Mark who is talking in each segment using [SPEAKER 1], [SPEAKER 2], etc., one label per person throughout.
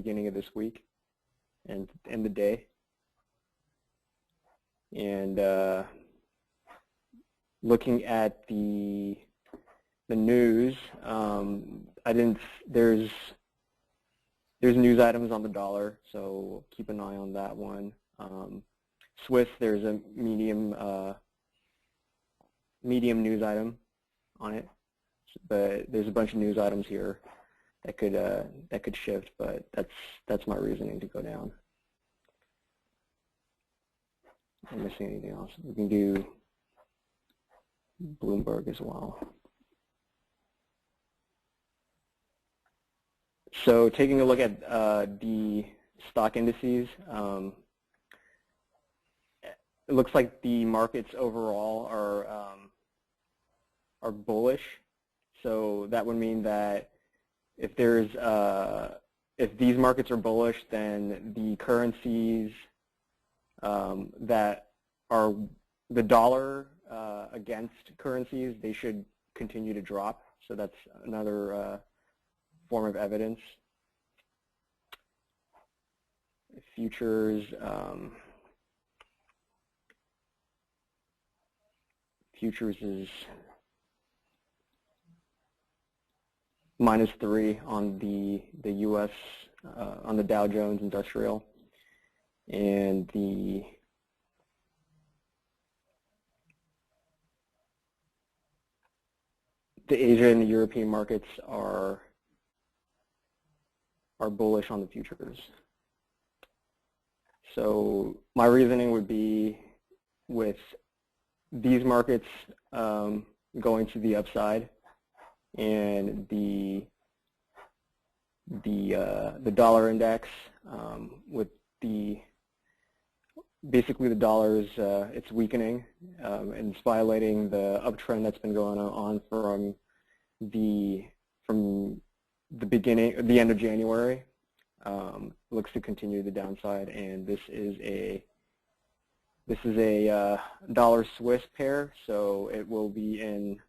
[SPEAKER 1] beginning of this week and in the day. And looking at the news, there's news items on the dollar, so keep an eye on that one. Swiss, there's a medium news item on it, but there's a bunch of news items here that could shift, but that's my reasoning to go down. Am I missing anything else? We can do Bloomberg as well. So taking a look at the stock indices, it looks like the markets overall are bullish. So that would mean that if these markets are bullish, then the currencies that are the dollar against currencies, they should continue to drop. So that's another form of evidence. Futures, futures is -3 on the U.S. On the Dow Jones Industrial, and the Asia and the European markets are bullish on the futures. So my reasoning would be with these markets going to the upside, and the dollar index with basically the dollar is it's weakening and it's violating the uptrend that's been going on from the end of January. Looks to continue the downside, and this is a dollar Swiss pair, so it will be in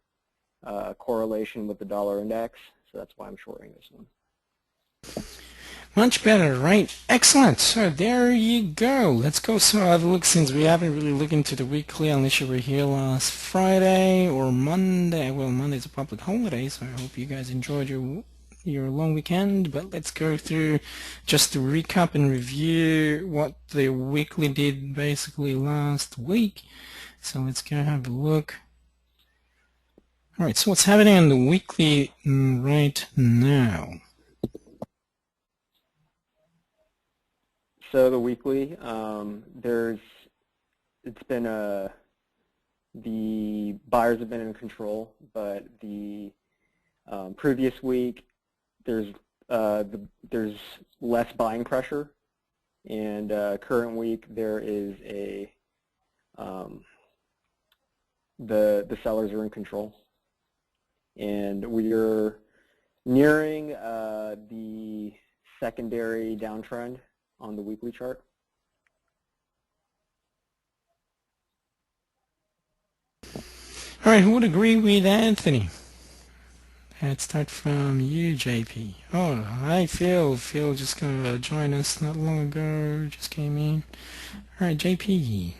[SPEAKER 1] correlation with the dollar index, so that's why I'm shorting this one.
[SPEAKER 2] Much better, right? Excellent. So there you go. Let's go have a look, since we haven't really looked into the weekly unless you were here last Friday or Monday. Well, Monday's a public holiday, so I hope you guys enjoyed your long weekend. But let's go through just to recap and review what the weekly did basically last week. So let's go have a look. All right, so what's happening on the weekly right now?
[SPEAKER 1] So the weekly, it's been the buyers have been in control, but the previous week there's less buying pressure, and current week there is the sellers are in control, and we are nearing the secondary downtrend on the weekly chart.
[SPEAKER 2] All right, who would agree with Anthony? Let's start from you, JP. Oh, hi, Phil. Phil just joined us not long ago, just came in. All right, JP.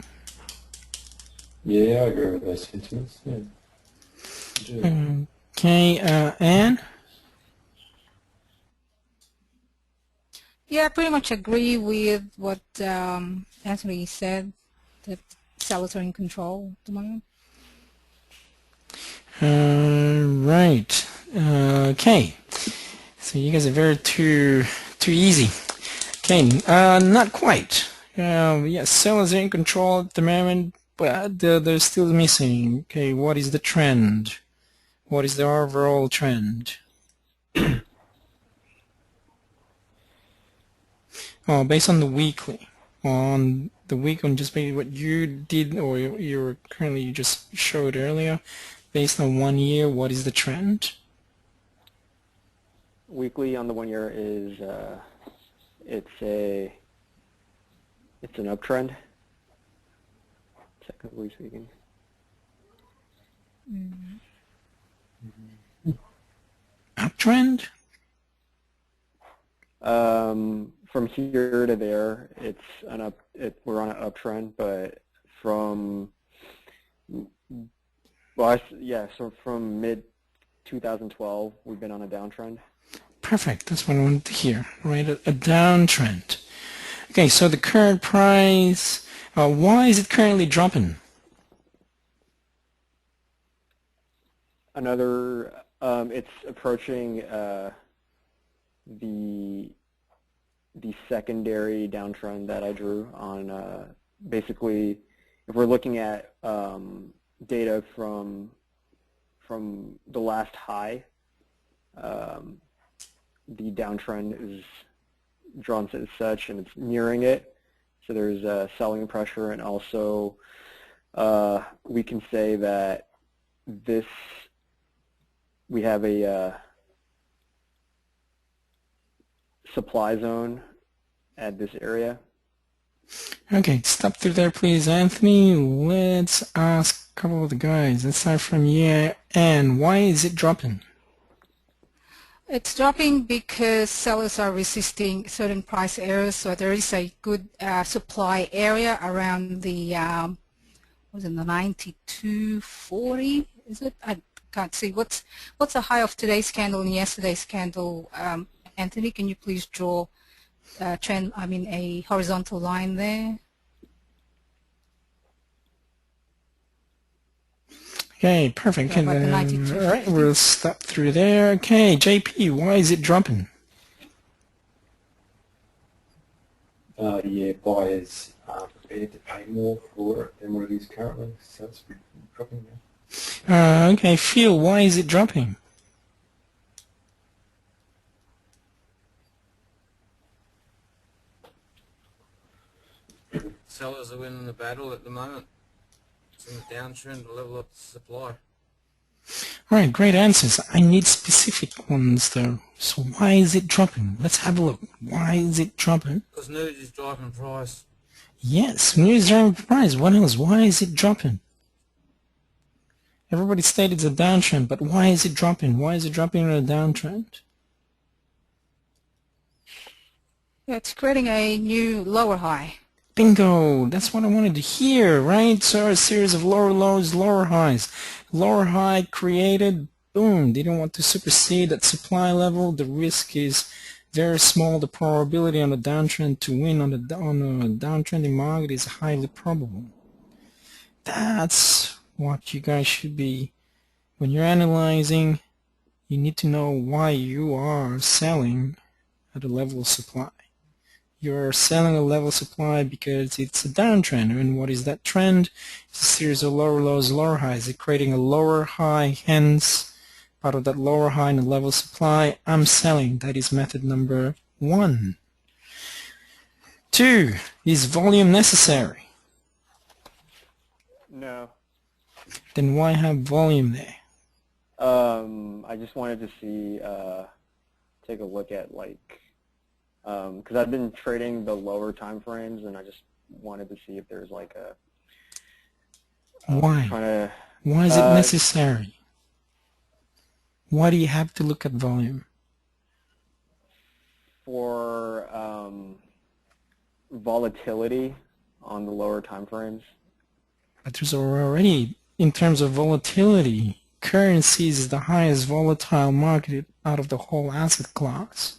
[SPEAKER 3] Yeah, I agree with those sentiments. Yeah.
[SPEAKER 2] Okay, Anne?
[SPEAKER 4] Yeah, I pretty much agree with what Anthony said, that sellers are in control at the moment.
[SPEAKER 2] Right. Okay. So you guys are very too easy. Okay, not quite. Yes, sellers are in control at the moment, but they're still missing. Okay, what is the trend? What is the overall trend? Based on the weekly, on just basically what you did, or you just showed earlier, based on 1 year, what is the trend?
[SPEAKER 1] Weekly on the 1 year is it's an uptrend, technically speaking.
[SPEAKER 2] Uptrend?
[SPEAKER 1] From here to there, it's we're on an uptrend, but from so from mid 2012, we've been on a downtrend.
[SPEAKER 2] Perfect. That's what I wanted to hear. Right, a downtrend. Okay, so the current price. Why is it currently dropping?
[SPEAKER 1] It's approaching the secondary downtrend that I drew on. Basically, if we're looking at data from the last high, the downtrend is drawn as such, and it's nearing it. So there's selling pressure, and also we can say that we have a supply zone at this area.
[SPEAKER 2] Okay, stop through there, please, Anthony. Let's ask a couple of the guys. Let's start from and why is it dropping?
[SPEAKER 4] It's dropping because sellers are resisting certain price areas, so there is a good supply area around the was it the 92.40? Is it? I can't see. What's the high of today's candle and yesterday's candle? Anthony, can you please draw a horizontal line there?
[SPEAKER 2] Okay, perfect.
[SPEAKER 4] Yeah,
[SPEAKER 2] Okay,
[SPEAKER 4] about the
[SPEAKER 2] all right, we'll stop through there. Okay, JP, why is it dropping?
[SPEAKER 3] Yeah, buyers are prepared to pay more for it than what it is currently, so it's dropping now.
[SPEAKER 2] Okay, Phil, why is it dropping?
[SPEAKER 5] Sellers are winning the battle at the moment. It's in the downtrend to level up the supply.
[SPEAKER 2] All right, great answers. I need specific ones, though. So why is it dropping? Let's have a look. Why is it dropping?
[SPEAKER 5] Because news is driving price.
[SPEAKER 2] Yes, news driving price. What else? Why is it dropping? Everybody stated it's a downtrend, but why is it dropping? Why is it dropping in a downtrend?
[SPEAKER 4] It's creating a new lower high.
[SPEAKER 2] Bingo! That's what I wanted to hear, right? So a series of lower lows, lower highs. Lower high created, boom, they don't want to supersede that supply level. The risk is very small. The probability on the downtrend to win on a downtrending market is highly probable. That's what you guys should be. When you're analyzing, you need to know why you are selling at a level of supply. You're selling a level supply because it's a downtrend. And what is that trend? It's a series of lower lows, lower highs. It's creating a lower high, hence part of that lower high in the level supply. I'm selling. That is method number 1. 2, is volume necessary?
[SPEAKER 1] No.
[SPEAKER 2] Then why have volume there?
[SPEAKER 1] I just wanted to see, take a look at because I've been trading the lower time frames, and I just wanted to see if there's like a.
[SPEAKER 2] Why? Why is it necessary? Why do you have to look at volume?
[SPEAKER 1] For volatility on the lower time frames.
[SPEAKER 2] But there's already, in terms of volatility, currencies is the highest volatile market out of the whole asset class.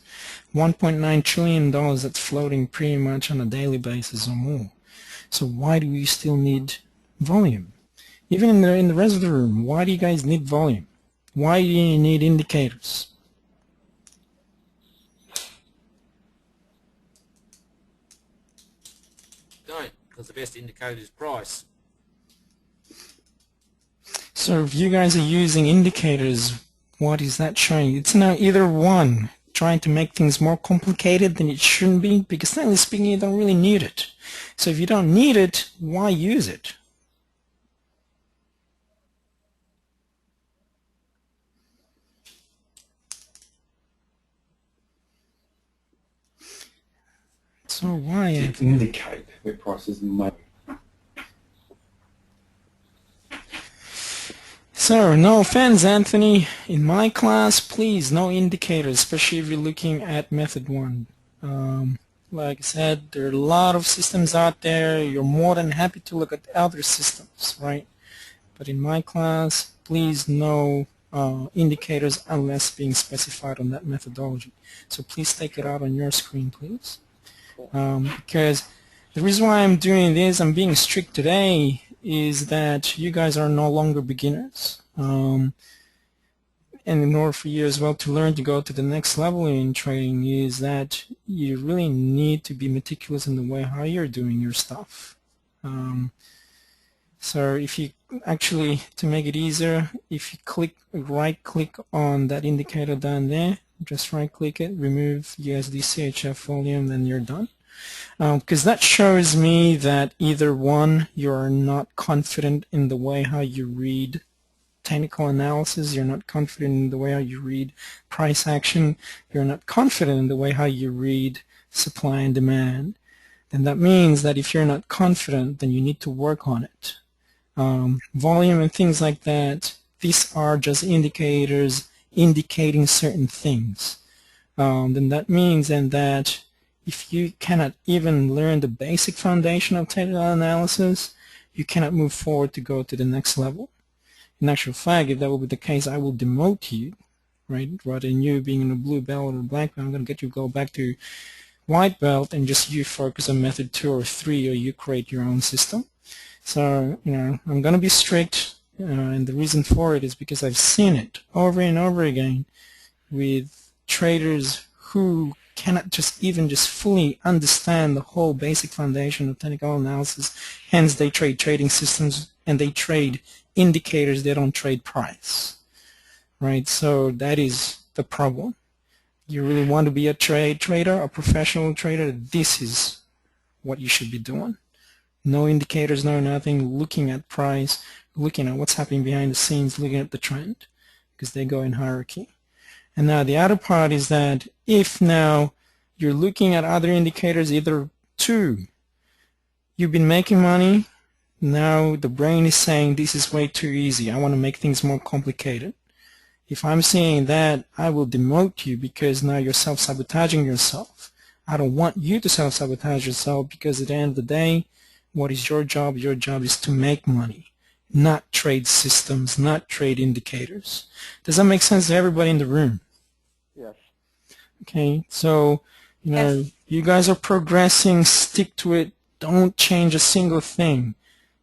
[SPEAKER 2] $1.9 trillion that's floating pretty much on a daily basis or more. So why do you still need volume? Even in the rest of the room, why do you guys need volume? Why do you need indicators?
[SPEAKER 5] Don't, because the best indicator is price.
[SPEAKER 2] So if you guys are using indicators, what is that showing? It's now either one, trying to make things more complicated than it shouldn't be, because technically speaking, you don't really need it. So if you don't need it, why use it? So why?
[SPEAKER 3] To indicate where prices may.
[SPEAKER 2] So So, no offense, Anthony. In my class, please, no indicators, especially if you're looking at method 1. Like I said, there are a lot of systems out there. You're more than happy to look at other systems, right? But in my class, please, no indicators unless being specified on that methodology. So please take it out on your screen, please. Because the reason why I'm doing this, I'm being strict today, is that you guys are no longer beginners. And in order for you as well to learn to go to the next level in trading is that you really need to be meticulous in the way how you're doing your stuff. So if you actually, to make it easier, if you right click on that indicator down there, just right click it, remove USD CHF volume, then you're done. Because that shows me that either one, you're not confident in the way how you read technical analysis, you're not confident in the way how you read price action, you're not confident in the way how you read supply and demand, then that means that if you're not confident, then you need to work on it. Volume and things like that, these are just indicators indicating certain things. Then that means that if you cannot even learn the basic foundation of technical analysis, you cannot move forward to go to the next level. In actual fact, if that will be the case, I will demote you, right? Rather than you being in a blue belt or a black belt, I'm going to get you to go back to white belt and just you focus on method 2 or 3, or you create your own system. So, I'm going to be strict, and the reason for it is because I've seen it over and over again with traders who cannot just fully understand the whole basic foundation of technical analysis. Hence, they trade trading systems and they trade indicators. They don't trade price, right? So that is the problem. You really want to be a trader, a professional trader, this is what you should be doing. No indicators, no nothing, looking at price, looking at what's happening behind the scenes, looking at the trend, because they go in hierarchy. And now the other part is that if now you're looking at other indicators, either 2, you've been making money, now the brain is saying this is way too easy, I want to make things more complicated. If I'm saying that, I will demote you because now you're self-sabotaging yourself. I don't want you to self-sabotage yourself because at the end of the day, what is your job? Your job is to make money, not trade systems, not trade indicators. Does that make sense to everybody in the room?
[SPEAKER 1] Yes.
[SPEAKER 2] Okay, so, you guys are progressing, stick to it, don't change a single thing.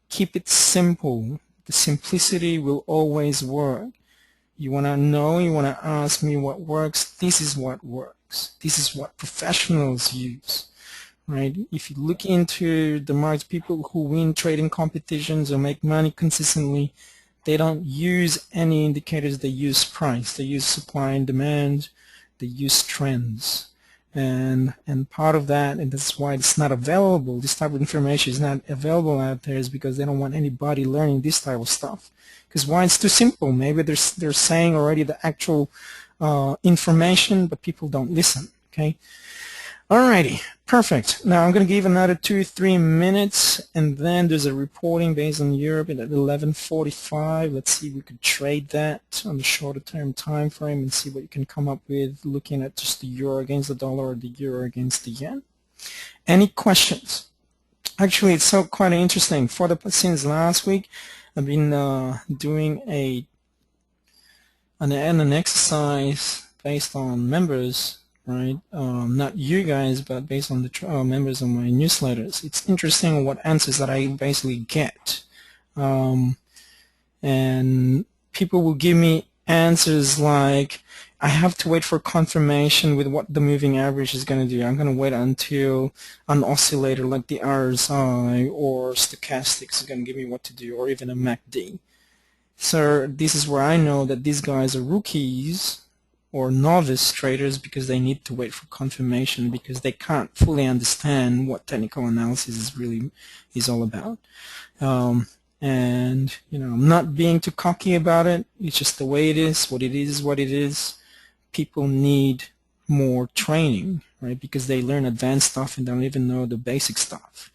[SPEAKER 2] Keep it simple. The simplicity will always work. You want to know, you want to ask me what works, this is what works. This is what professionals use, right? If you look into the market, people who win trading competitions or make money consistently, they don't use any indicators, they use price, they use supply and demand, they use trends. And part of that, and that's why it's not available, this type of information is not available out there, is because they don't want anybody learning this type of stuff. Because why? It's too simple. Maybe they're saying already the actual information, but people don't listen, okay? Alrighty, perfect. Now I'm going to give another 2-3 minutes, and then there's a reporting based on Europe at 11:45. Let's see if we could trade that on the shorter term time frame and see what you can come up with looking at just the euro against the dollar or the euro against the yen. Any questions? Actually, it's quite interesting. Since last week, I've been doing an exercise based on members, right? Not you guys, but based on the members of my newsletters. It's interesting what answers that I basically get. And people will give me answers like, I have to wait for confirmation with what the moving average is going to do. I'm going to wait until an oscillator like the RSI or stochastics is going to give me what to do, or even a MACD. So this is where I know that these guys are rookies or novice traders because they need to wait for confirmation because they can't fully understand what technical analysis is all about. And I'm not being too cocky about it. It's just the way it is. What it is, what it is. People need more training, right? Because they learn advanced stuff and don't even know the basic stuff.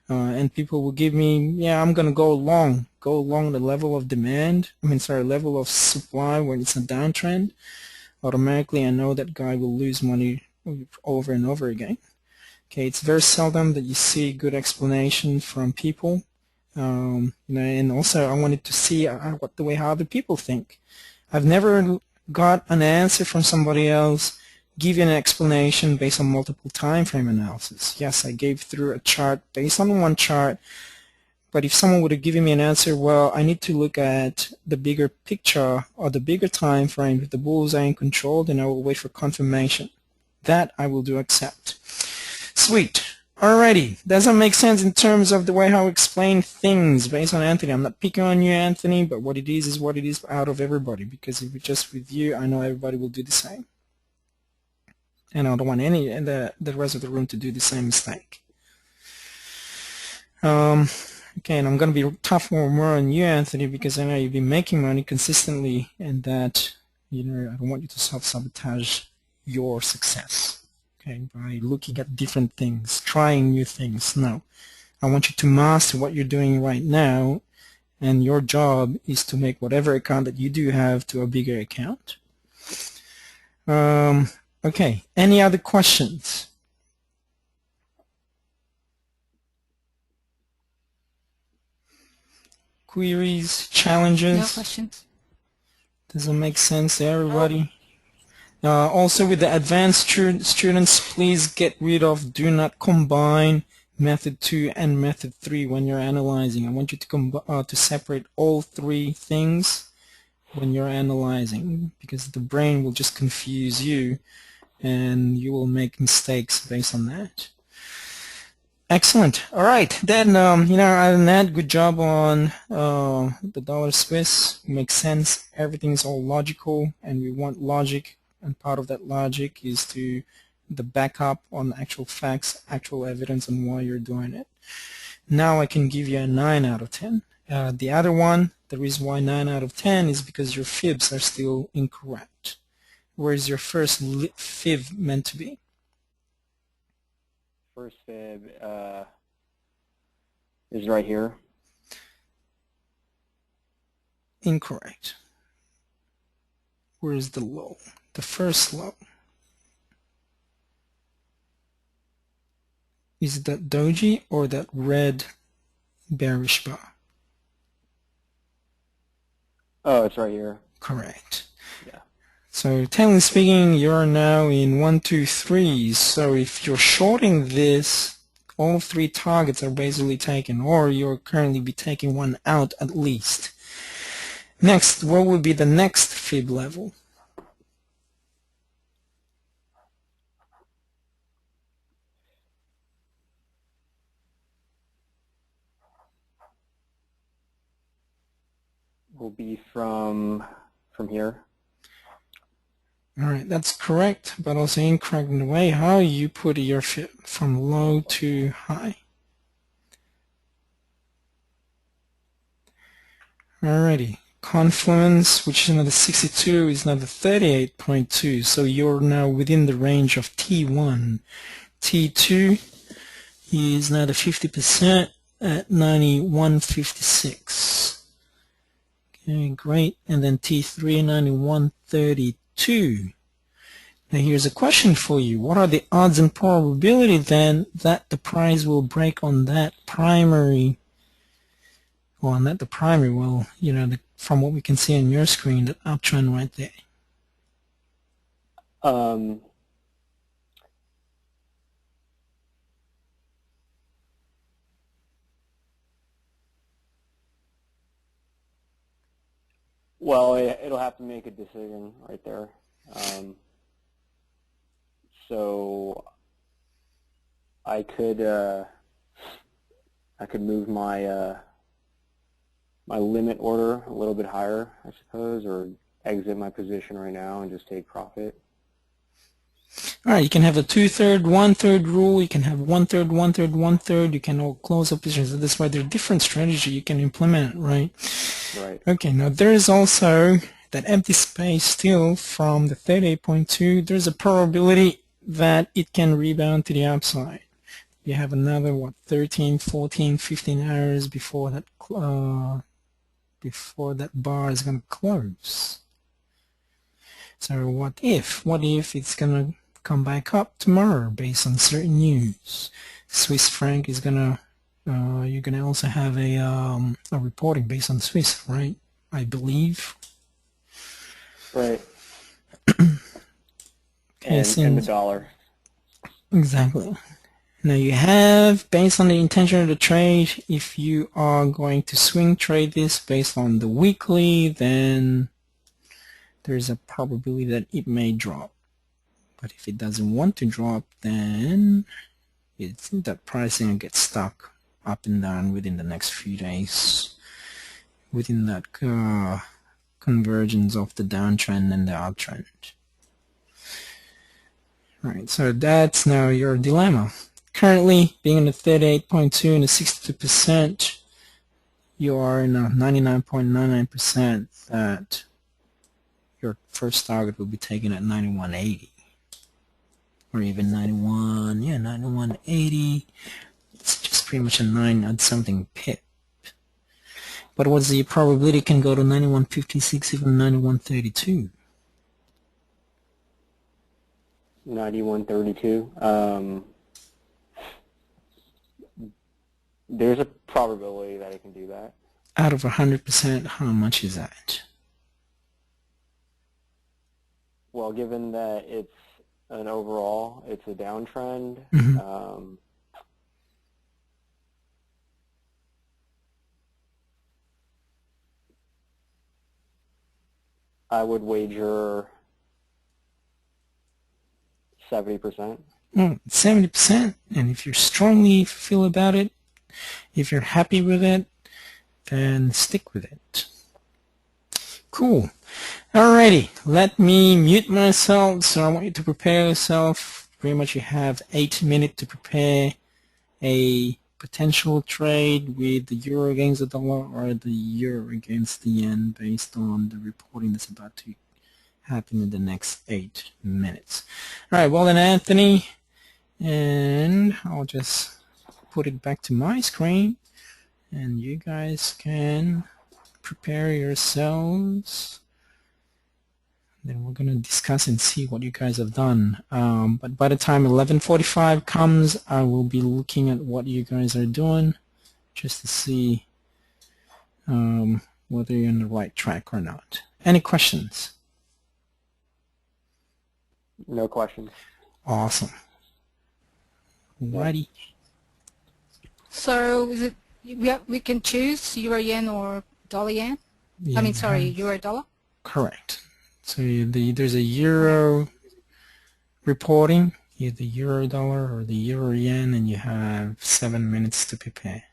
[SPEAKER 2] and people will give me, yeah, I'm going to go along the level of demand, level of supply when it's a downtrend. Automatically I know that guy will lose money over and over again. Okay, it's very seldom that you see good explanation from people. And also I wanted to see the way how other people think. I've never got an answer from somebody else, give you an explanation based on multiple time frame analysis. Yes, I gave through a chart based on one chart, but if someone would have given me an answer, well, I need to look at the bigger picture or the bigger time frame with the bullseye in control, then I will wait for confirmation. That I will do accept. Sweet. Alrighty. Does that make sense in terms of the way how I explain things based on Anthony? I'm not picking on you, Anthony, but what it is what it is out of everybody, because if it's just with you, I know everybody will do the same. And I don't want the rest of the room to do the same mistake. Okay, and I'm going to be tough more on you, Anthony, because I know you've been making money consistently, and that, I don't want you to self-sabotage your success, okay, by looking at different things, trying new things. No, I want you to master what you're doing right now, and your job is to make whatever account that you do have to a bigger account. Okay, any other questions? Queries, challenges?
[SPEAKER 4] No questions.
[SPEAKER 2] Does it make sense to everybody? Also with the advanced students, please get rid of do not combine method 2 and method 3 when you're analyzing. I want you to separate all three things when you're analyzing, because the brain will just confuse you and you will make mistakes based on that. Excellent. All right. Then, other than that, good job on the dollar Swiss. Makes sense. Everything's all logical, and we want logic, and part of that logic is the backup on actual facts, actual evidence on why you're doing it. Now I can give you a 9 out of 10. The other one, the reason why 9 out of 10 is because your fibs are still incorrect. Where is your first fib meant to be?
[SPEAKER 1] First fib is right here.
[SPEAKER 2] Incorrect. Where is the low? The first low. Is it that doji or that red bearish bar?
[SPEAKER 1] Oh, it's right here.
[SPEAKER 2] Correct.
[SPEAKER 1] Yeah.
[SPEAKER 2] So technically speaking, you're now in 1, 2, 3. So if you're shorting this, all three targets are basically taken, or you'll currently be taking one out at least. Next, what would be the next fib level?
[SPEAKER 1] Will be from here.
[SPEAKER 2] All right, that's correct, but also incorrect in the way how you put your fib from low to high. Alrighty, confluence, which is another 62, is another 38.2, so you're now within the range of T1. T2 is another 50% at 91.56. Okay, great, and then T3, 91.32. Now here's a question for you. What are the odds and probability then that the price will break on that primary? Well, not the primary, well, from what we can see on your screen, that uptrend right there.
[SPEAKER 1] Well, it'll have to make a decision right there. So I could move my my limit order a little bit higher, I suppose, or exit my position right now and just take profit.
[SPEAKER 2] All right, you can have a 2/3, 1/3 rule. You can have 1/3, 1/3, 1/3. You can all close up positions. That's why there are different strategies you can implement, right?
[SPEAKER 1] Right.
[SPEAKER 2] Okay, now there is also that empty space still from the 38.2. There's a probability that it can rebound to the upside. You have another, what, 13, 14, 15 hours before that bar is going to close. So what if? What if it's going to come back up tomorrow based on certain news? Swiss franc is going to, you're going to also have a reporting based on Swiss, right? I believe.
[SPEAKER 1] Right.
[SPEAKER 2] Okay,
[SPEAKER 1] And the dollar.
[SPEAKER 2] Exactly. Now you have, based on the intention of the trade, if you are going to swing trade this based on the weekly, then there's a probability that it may drop. But if it doesn't want to drop, then it's that pricing will get stuck up and down within the next few days, within that convergence of the downtrend and the uptrend. Right, so that's now your dilemma. Currently, being in the 38.2 and the 62%, you are in a 99.99% that your first target will be taken at 91.80. Or even 91.80. It's just pretty much a 9 odd something pip. But what's the probability it can go to 91.56, even 91.32?
[SPEAKER 1] 91.32. There's a probability that it can do that.
[SPEAKER 2] Out of 100%, how much is that?
[SPEAKER 1] Well, given that it's an overall, it's a downtrend.
[SPEAKER 2] Mm-hmm.
[SPEAKER 1] I would wager 70%.
[SPEAKER 2] 70%, and if you strongly feel about it, if you're happy with it, then stick with it. Cool. Alrighty, let me mute myself. So I want you to prepare yourself. Pretty much you have 8 minutes to prepare a potential trade with the euro against the dollar or the euro against the yen based on the reporting that's about to happen in the next 8 minutes. Alright, well then, Anthony, and I'll just put it back to my screen and you guys can prepare yourselves. Then we're going to discuss and see what you guys have done. But by the time 11:45 comes, I will be looking at what you guys are doing just to see whether you're on the right track or not. Any questions?
[SPEAKER 1] No questions.
[SPEAKER 2] Awesome. Alrighty.
[SPEAKER 4] So is it we can choose euro yen or dollar yen?
[SPEAKER 2] Yeah,
[SPEAKER 4] I mean, sorry, euro dollar.
[SPEAKER 2] correct. So there's a euro reporting, either euro dollar or the euro yen, and you have 7 minutes to prepare.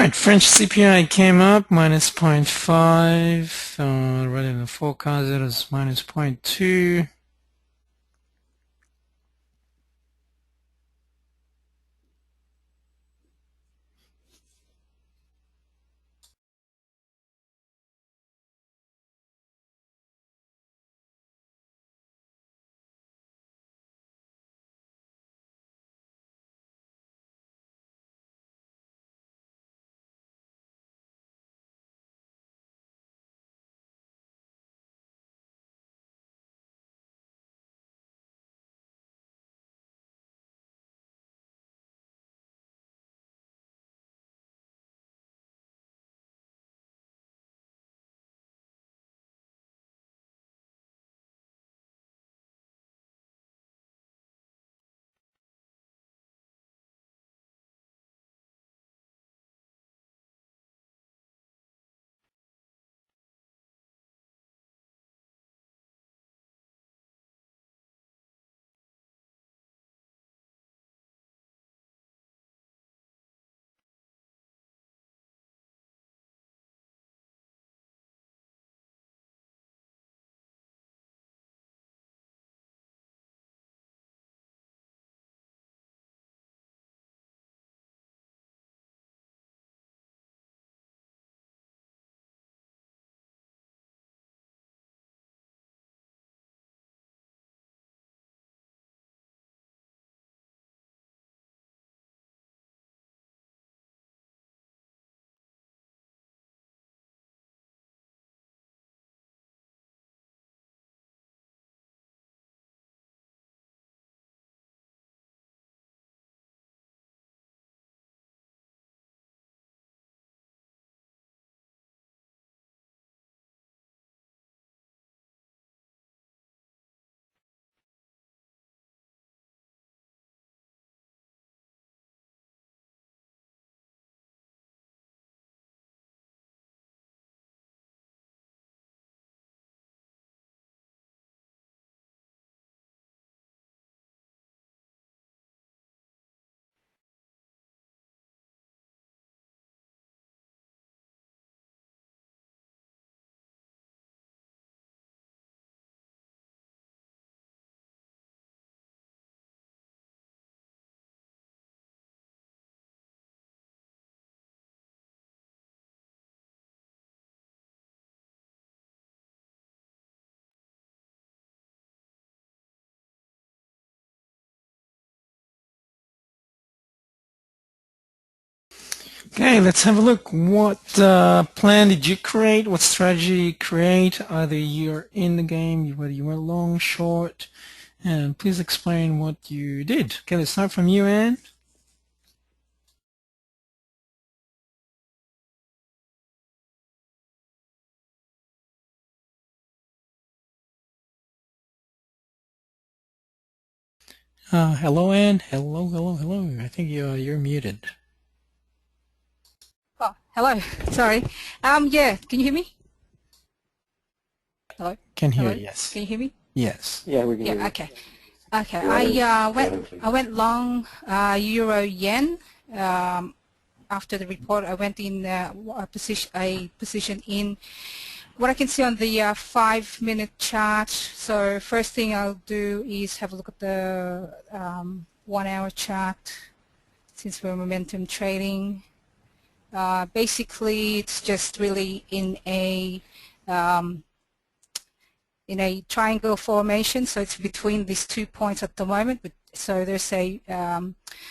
[SPEAKER 2] right, French CPI came up minus 0.5. Right in the forecast, it is minus 0.2. Okay, let's have a look. What plan did you create? What strategy you create? Either you're in the game, whether you were long, short, and please explain what you did. Okay, let's start from you, Anne. Hello, Anne. Hello, hello, hello. I think you're muted.
[SPEAKER 4] Oh, hello. Sorry. Yeah. Can you hear me? Hello.
[SPEAKER 2] Can hear,
[SPEAKER 4] Hello.
[SPEAKER 2] yes.
[SPEAKER 4] Can you hear me?
[SPEAKER 2] Yes.
[SPEAKER 1] Yeah, we can hear
[SPEAKER 4] Yeah.
[SPEAKER 1] you.
[SPEAKER 4] Okay. Okay.
[SPEAKER 3] Yeah,
[SPEAKER 4] I went long euro yen. After the report, I went in a position in what I can see on the 5-minute chart. So first thing I'll do is have a look at the 1-hour chart, since we're momentum trading. Basically, it's just really in a triangle formation, so it's between these 2 points at the moment. So there's a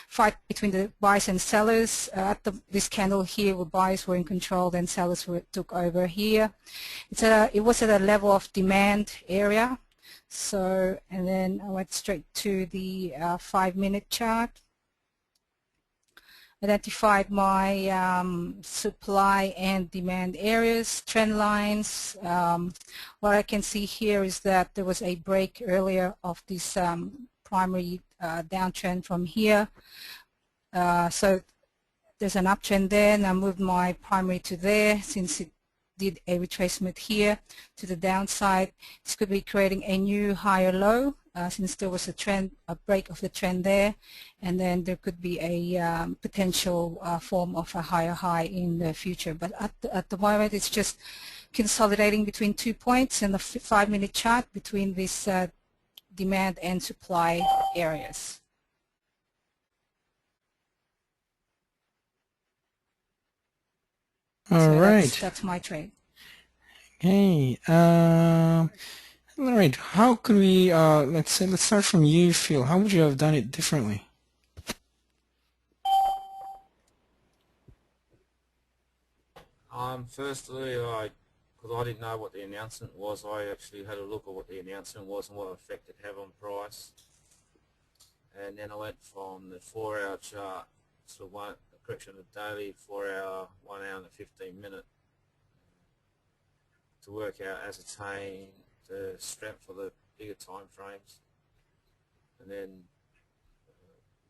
[SPEAKER 4] fight between the buyers and sellers. At this candle here, where buyers were in control, then sellers took over here. It was at a level of demand area. So, and then I went straight to the 5-minute chart. Identified my supply and demand areas, trend lines. What I can see here is that there was a break earlier of this primary downtrend from here. So there's an uptrend there, and I moved my primary to there since it did a retracement here to the downside. This could be creating a new higher low since there was a break of the trend there, and then there could be a potential form of a higher high in the future. But at the moment, it's just consolidating between 2 points in the 5-minute chart between these demand and supply areas.
[SPEAKER 2] All right.
[SPEAKER 4] That's my trade.
[SPEAKER 2] Okay. All right. How could we? Let's start from you, Phil. How would you have done it differently?
[SPEAKER 5] Firstly, because I didn't know what the announcement was, I actually had a look at what the announcement was and what effect it had on price. And then I went from the 4-hour chart to a correction of daily, 4-hour, 1 hour and a 15-minute to work out, ascertain the strength for the bigger time frames, and then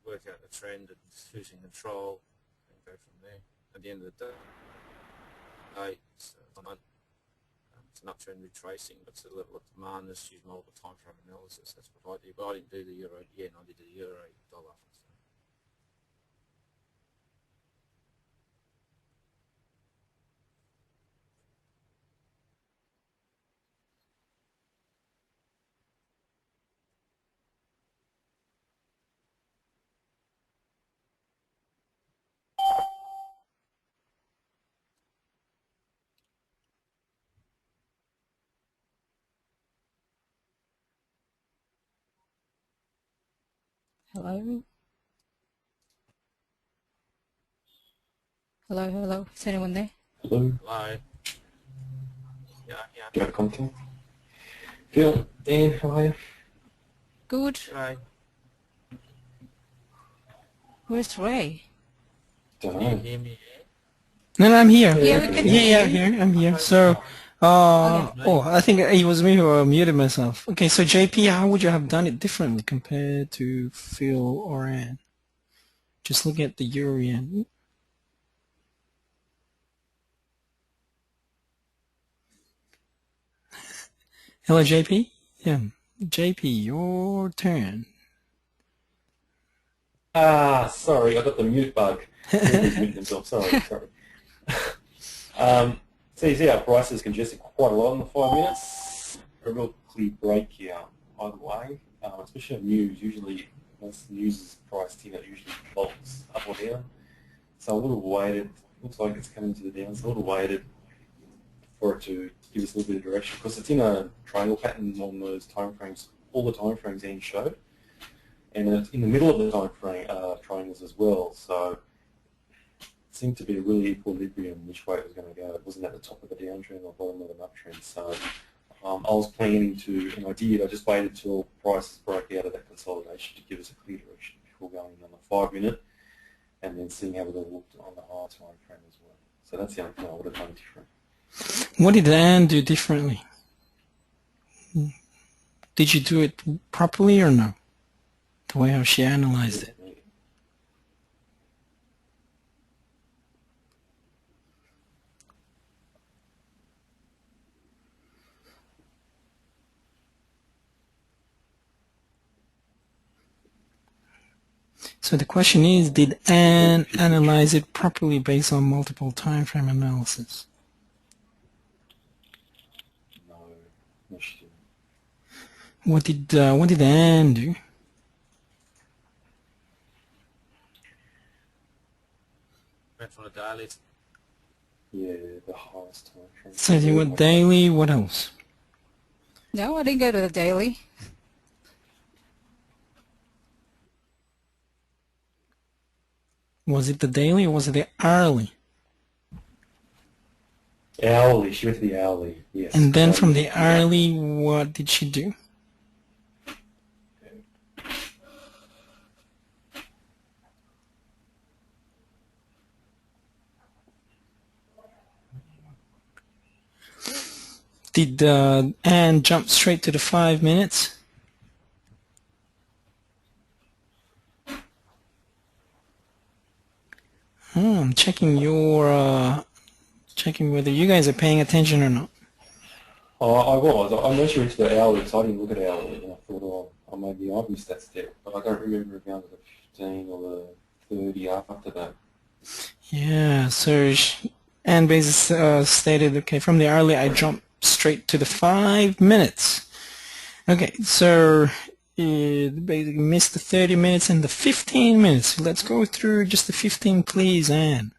[SPEAKER 5] work out the trend and who's in control and go from there. At the end of the day, it's an uptrend retracing, but it's a level of demand. Let's use multiple time frame analysis. That's what I do, but I didn't do the euro yen. I did the euro dollar.
[SPEAKER 4] Hello? Hello, hello. Is anyone there?
[SPEAKER 3] Hello.
[SPEAKER 5] Hello. Yeah.
[SPEAKER 3] Do you have contact? Phil, Dan, how are you?
[SPEAKER 4] Good.
[SPEAKER 5] Right.
[SPEAKER 4] Where's Ray?
[SPEAKER 3] Don't
[SPEAKER 5] Can you
[SPEAKER 3] know.
[SPEAKER 5] hear me?
[SPEAKER 2] No, I'm here.
[SPEAKER 4] Yeah, we can
[SPEAKER 2] Yeah,
[SPEAKER 4] hear you.
[SPEAKER 2] here. I'm here. So, I think it was me who muted myself. Okay, so JP, how would you have done it differently compared to Phil or Ann? Just look at the euro yen. Hello, JP. Yeah, JP, your turn.
[SPEAKER 3] Sorry, I got the mute bug. Everybody's muting themselves. Sorry. So you see our prices congested quite a lot in the 5 minutes. A real clear break here either way, especially on news. Usually, once the news is priced in, it usually bolts up or down. So a little weighted. Looks like it's coming to the down. So a little weighted for it to give us a little bit of direction, because it's in a triangle pattern on those time frames. All the time frames Ian showed, and it's in the middle of the time frame triangles as well. So it seemed to be a really equilibrium which way it was going to go. It wasn't at the top of a downtrend or bottom of an uptrend. So I was planning to, and I did. I just waited till prices broke out of that consolidation to give us a clear direction before going on the 5 minute, and then seeing how it all looked on the higher time frame as well. So that's the only thing I would have done different.
[SPEAKER 2] What did Anne do differently? Did you do it properly or no? The way how she analyzed it. So the question is, did Anne analyze it properly based on multiple time frame analysis?
[SPEAKER 3] No, she didn't.
[SPEAKER 2] What did Anne do?
[SPEAKER 5] Went from the daily.
[SPEAKER 3] Yeah, the highest time frame.
[SPEAKER 2] So you went daily, what else?
[SPEAKER 4] No, I didn't go to the daily.
[SPEAKER 2] Was it the daily or was it the hourly?
[SPEAKER 3] Hourly, she went to the hourly, yes.
[SPEAKER 2] And then from the hourly, what did she do? Did Anne jump straight to the 5 minutes? Oh, I'm checking checking whether you guys are paying attention or not.
[SPEAKER 3] Oh, I was. I mostly went to the hourly because I didn't look at hourly, and I thought, Or maybe I've missed that step, but I don't remember it going to the 15 or the 30 after that.
[SPEAKER 2] Yeah, so Anne basically stated, okay, from the hourly I jumped straight to the 5 minutes. Okay, so basically missed the 30 minutes and the 15 minutes. Let's go through just the 15, please, Anne.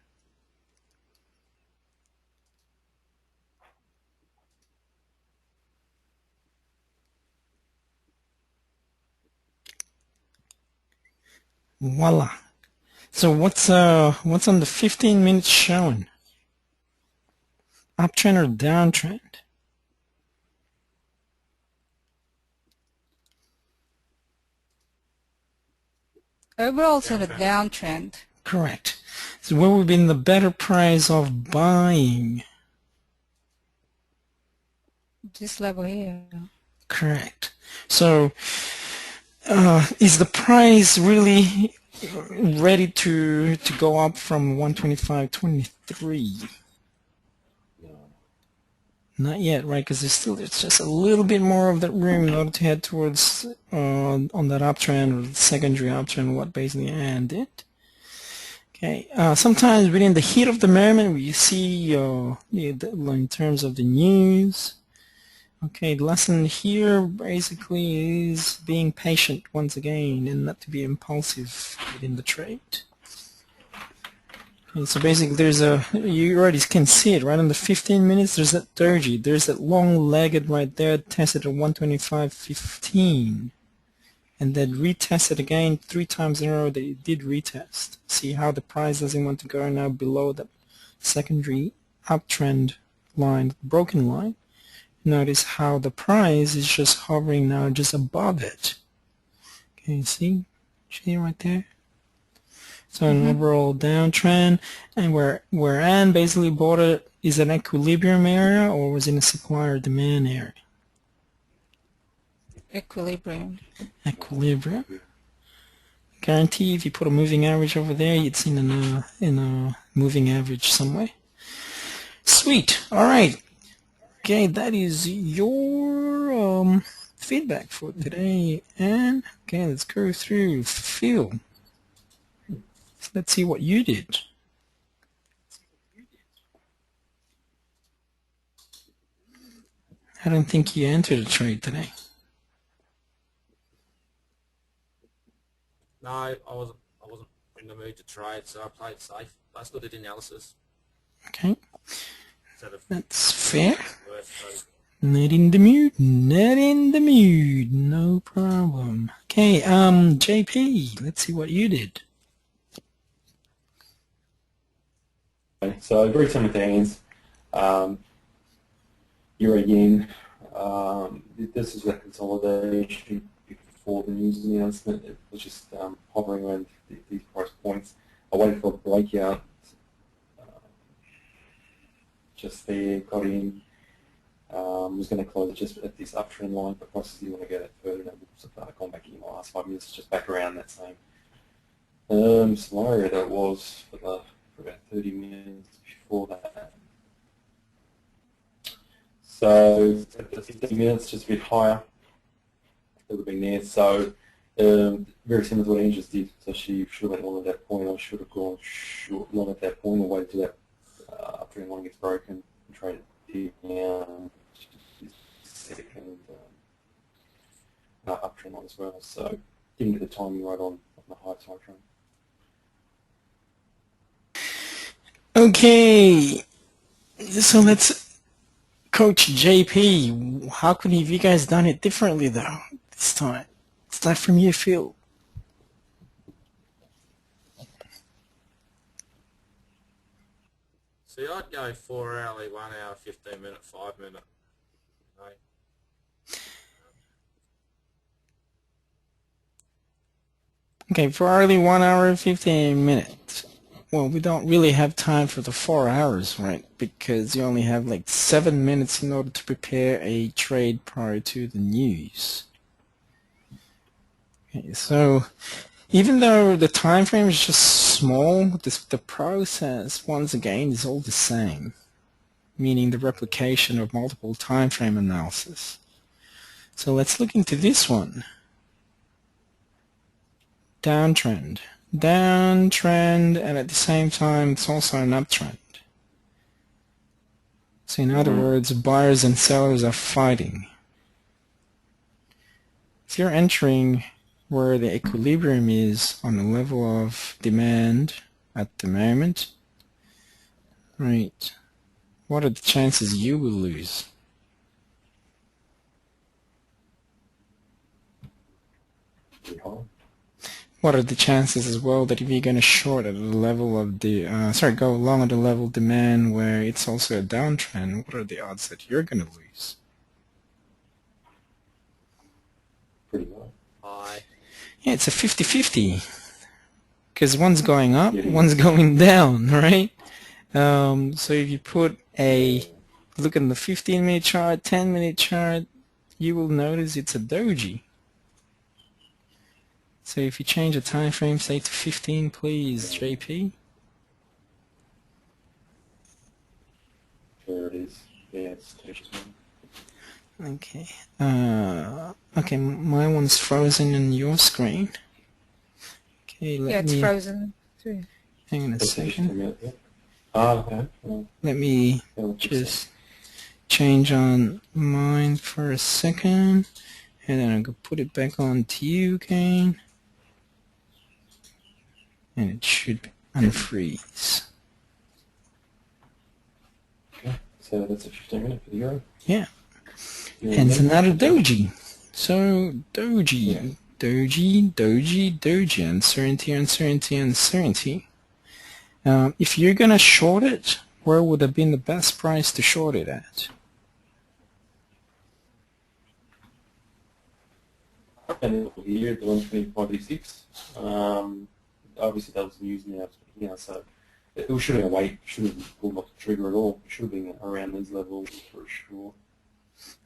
[SPEAKER 2] Voila. So what's on the 15 minutes showing? Uptrend or downtrend?
[SPEAKER 4] Overall, it's on a downtrend.
[SPEAKER 2] Correct. So what would be the better price of buying?
[SPEAKER 4] This level here.
[SPEAKER 2] Correct. So is the price really ready to go up from 125.23? Not yet, right? Because there's just a little bit more of that room in order to head towards on that uptrend or the secondary uptrend, what basically Anne did. Okay. Sometimes within the heat of the moment, we see in terms of the news. Okay, the lesson here basically is being patient once again and not to be impulsive within the trade. Okay, so basically you already can see it right on the 15 minutes, there's that doji, there's that long-legged right there tested at 125.15 and then retested again 3 times in a row. They did retest. See how the price doesn't want to go now below the secondary uptrend line, the broken line. Notice how the price is just hovering now just above it. Okay, see right there? So an overall downtrend, and where Anne basically bought it is an equilibrium area or was in a supply or demand area?
[SPEAKER 4] Equilibrium.
[SPEAKER 2] Equilibrium. Guarantee if you put a moving average over there, you'd see in a moving average somewhere. Sweet. All right. Okay, that is your feedback for today. And okay, let's go through Phil. Let's see what you did. I don't think you entered a trade today.
[SPEAKER 5] No, I wasn't in the mood to trade, so I played safe. I still did analysis.
[SPEAKER 2] Okay. That's fair.
[SPEAKER 5] Worth,
[SPEAKER 2] Not in the mood. Not in the mood. No problem. Okay, JP, let's see what you did.
[SPEAKER 3] So very similar to Anne's. Euro yen. This is a consolidation before the news announcement. It was just hovering around these price points. I waited for a breakout. Just there, got in. Was going to close just at this uptrend line, but prices do want to go that further. I've gone back in the last 5 minutes, just back around that same scenario that was for about 30 minutes before that. So at the 15 minutes, just a bit higher. It would have been there. So very similar to what Angels did. So she should have went long at that point. I should have gone short long at that point or waited till that uptrend line gets broken and traded down second uptrend line as well. So didn't get the timing right on the high time frame.
[SPEAKER 2] Okay, so let's Coach JP. How could have you guys done it differently though this time? Start from you, Phil.
[SPEAKER 5] See, I'd go 4 hourly, 1 hour, 15 minute, 5 minute. Right?
[SPEAKER 2] Okay, for hourly 1 hour 15 minutes. Well, we don't really have time for the 4 hours, right? Because you only have like 7 minutes in order to prepare a trade prior to the news. Okay, so even though the time frame is just small, the process once again is all the same, meaning the replication of multiple time frame analysis. So let's look into this one. downtrend. Downtrend, and at the same time, it's also an uptrend. So in other words, buyers and sellers are fighting. If you're entering where the equilibrium is on the level of demand at the moment, right, what are the chances you will lose? What are the chances as well that if you're going to short at the level of the, go long at the level of demand where it's also a downtrend, what are the odds that you're going to lose?
[SPEAKER 3] Pretty low.
[SPEAKER 5] High.
[SPEAKER 2] Yeah, it's a 50-50 because one's going up, one's going down, right? So if you put look at the 15-minute chart, 10-minute chart, you will notice it's a doji. So if you change the time frame, say to 15, please, JP.
[SPEAKER 3] There it is. Yeah, it's doji.
[SPEAKER 2] Okay. Okay, my one's frozen on your screen. Okay,
[SPEAKER 4] Yeah, it's frozen too.
[SPEAKER 2] Hang on a second.
[SPEAKER 3] Okay. Well,
[SPEAKER 2] Let me just change on mine for a second, and then I'm going to put it back on to you again. And it should unfreeze.
[SPEAKER 3] okay. So that's a 15-minute for the euro.
[SPEAKER 2] Yeah. And it's another doji. So doji,
[SPEAKER 3] Yeah.
[SPEAKER 2] doji, doji, doji, uncertainty, uncertainty, uncertainty. If you're going to short it, where would have been the best price to short it at?
[SPEAKER 3] And here, the 125.6. Obviously, that was news now, so it should have been a wait. Should have pulled off the trigger at all. It should have been around these levels for sure.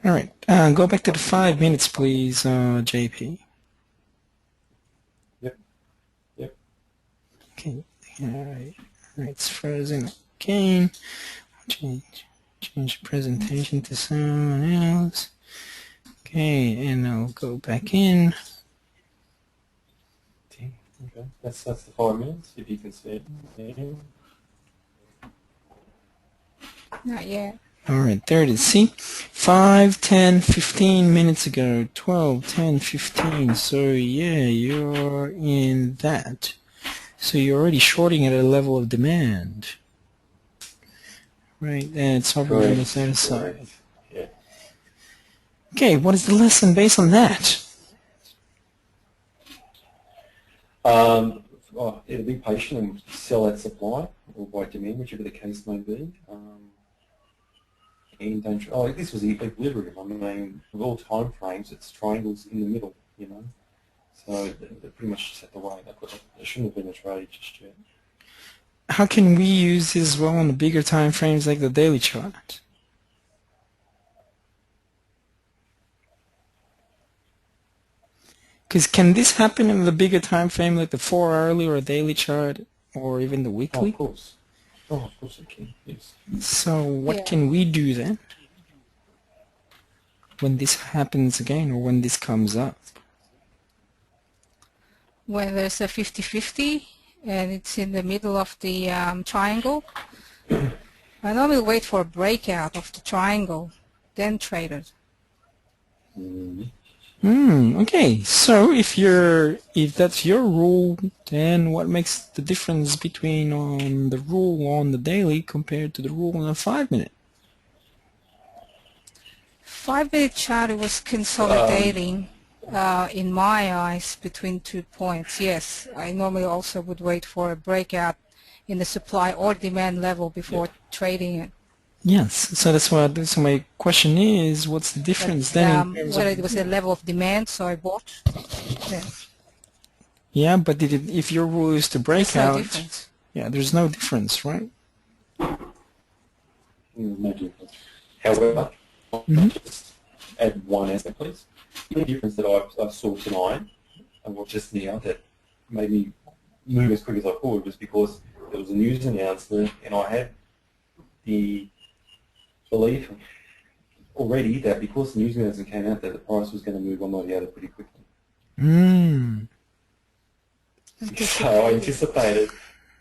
[SPEAKER 2] All right. Go back to the 5 minutes, please, JP.
[SPEAKER 3] Yep.
[SPEAKER 2] Okay. All right. It's frozen again. Change presentation to someone else. Okay, and I'll go back in.
[SPEAKER 3] Okay, that's the 5 minutes. If you can see it.
[SPEAKER 4] Not yet.
[SPEAKER 2] All right, there it is. See, 5, 10, 15 minutes ago, 12, 10, 15. So yeah, you're in that. So you're already shorting at a level of demand. Right, and it's hovering on the other side.
[SPEAKER 3] Yeah.
[SPEAKER 2] Okay, what is the lesson based on that?
[SPEAKER 3] Be patient and sell that supply or buy demand, whichever the case may be. And don't. This was the equilibrium. I mean, with all time frames, it's triangles in the middle. So they pretty much set the way. There shouldn't have been a trade just yet.
[SPEAKER 2] How can we use this as well on the bigger time frames like the daily chart? Because can this happen in the bigger time frame like the 4-hourly or daily chart or even the weekly?
[SPEAKER 3] Of course. Of course it can, yes.
[SPEAKER 2] So what can we do then when this happens again or when this comes up?
[SPEAKER 4] When there's a 50-50 and it's in the middle of the triangle, I normally wait for a breakout of the triangle, then trade it.
[SPEAKER 2] Okay, so if that's your rule, then what makes the difference between the rule on the daily compared to the rule on the 5 minute?
[SPEAKER 4] 5-minute chart, it was consolidating in my eyes between 2 points. Yes, I normally also would wait for a breakout in the supply or demand level before trading it.
[SPEAKER 2] Yes, so that's what. So my question is, what's the difference then?
[SPEAKER 4] Whether it was a level of demand, so I bought.
[SPEAKER 2] Yeah, but if your rule is to break
[SPEAKER 4] There's
[SPEAKER 2] out,
[SPEAKER 4] no difference.
[SPEAKER 2] yeah, there's no difference, right?
[SPEAKER 3] No difference. However, just add one aspect, please. The difference that I saw tonight, and just now, that made me move as quick as I could was because there was a news announcement, and I had the belief already that because the news announcement came out that the price was going to move one way or the other pretty quickly. So I anticipated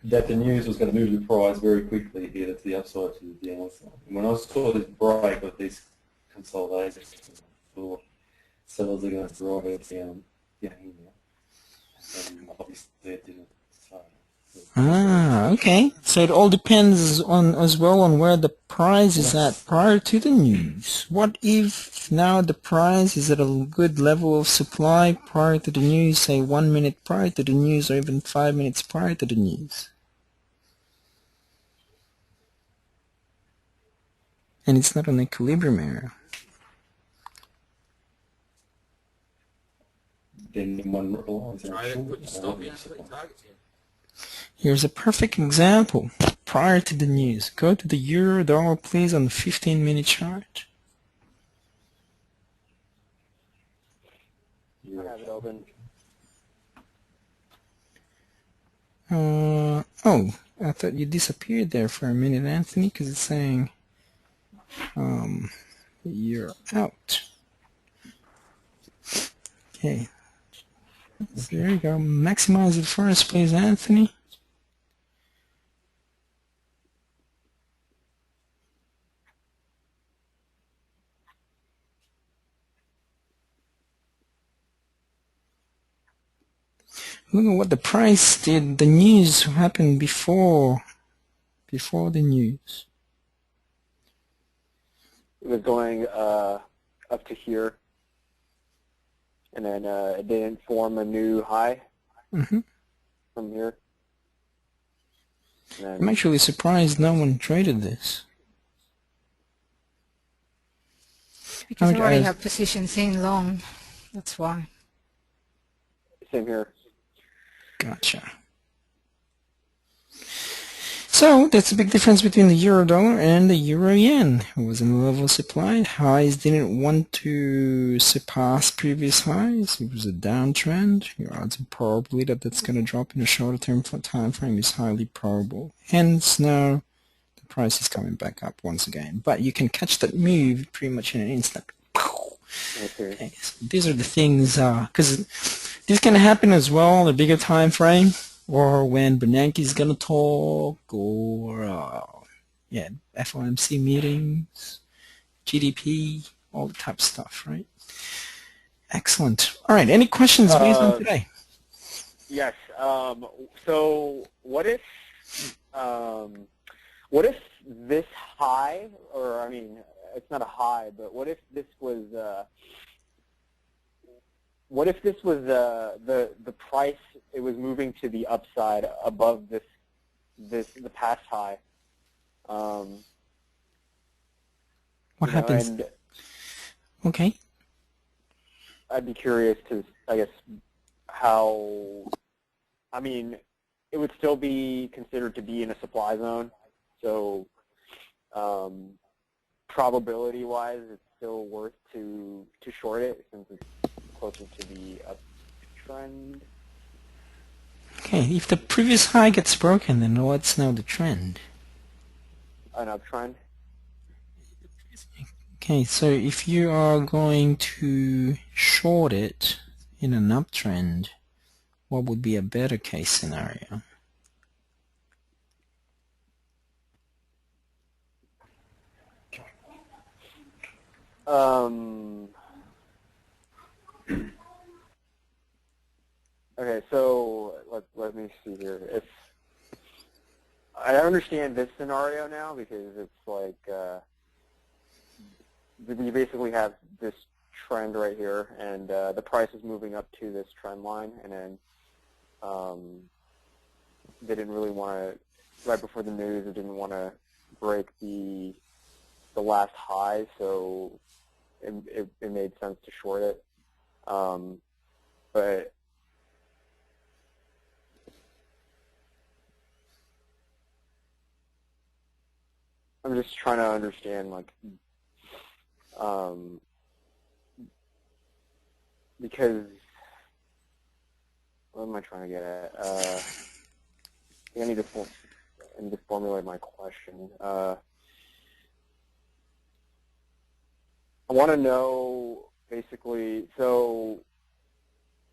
[SPEAKER 3] that the news was going to move the price very quickly either to the upside or to the downside. And when I saw this break of this consolidation, I thought sellers are going to drive it down here now. And obviously it didn't. So,
[SPEAKER 2] Ah, okay. So it all depends on as well on where the price is at prior to the news. What if now the price is at a good level of supply prior to the news, say 1 minute prior to the news or even 5 minutes prior to the news? And it's not an equilibrium area.
[SPEAKER 3] then one relies on
[SPEAKER 5] Try that, put your stop in,
[SPEAKER 3] short.
[SPEAKER 5] put your targets in.
[SPEAKER 2] Here's a perfect example. Prior to the news, go to the euro dollar please on the 15-minute chart.
[SPEAKER 1] I have it open.
[SPEAKER 2] Oh, I thought you disappeared there for a minute, Anthony, because it's saying you're out. Okay. So there you go. Maximize it first, please, Anthony. Look at what the price did. The news happened before the news.
[SPEAKER 1] It was going up to here, and then it didn't form a new high from here. And
[SPEAKER 2] I'm actually surprised no one traded this.
[SPEAKER 4] Because I already have positions in long. That's why.
[SPEAKER 1] same here.
[SPEAKER 2] Gotcha. So that's the big difference between the euro dollar and the euro yen. It was in the level supply. Highs didn't want to surpass previous highs. It was a downtrend. Your odds of probability that that's going to drop in a shorter term time frame is highly probable. Hence now the price is coming back up once again. But you can catch that move pretty much in an instant. Okay, so these are the things, because this can happen as well in a bigger time frame, or when Bernanke's gonna talk, or yeah, FOMC meetings, GDP, all the type of stuff, right? Excellent. All right, any questions based on today?
[SPEAKER 1] Yes. So what if this high, or I mean, it's not a high, but what if this was the price, it was moving to the upside above the past high?
[SPEAKER 2] What happens?
[SPEAKER 1] And
[SPEAKER 2] Okay.
[SPEAKER 1] I'd be curious to, I guess, how, I mean, it would still be considered to be in a supply zone, so probability-wise, it's still worth to short it since it's closer to the uptrend.
[SPEAKER 2] Okay, if the previous high gets broken, then what's now the trend?
[SPEAKER 1] An uptrend.
[SPEAKER 2] Okay, so if you are going to short it in an uptrend, what would be a better case scenario?
[SPEAKER 1] Okay, so let me see here. If I understand this scenario now, because it's like we basically have this trend right here, and the price is moving up to this trend line, and then they didn't really want to, right before the news, it didn't want to break the last high, so it made sense to short it. But I'm just trying to understand, like, because what am I trying to get at? I think I need to formulate my question. I want to know, basically, so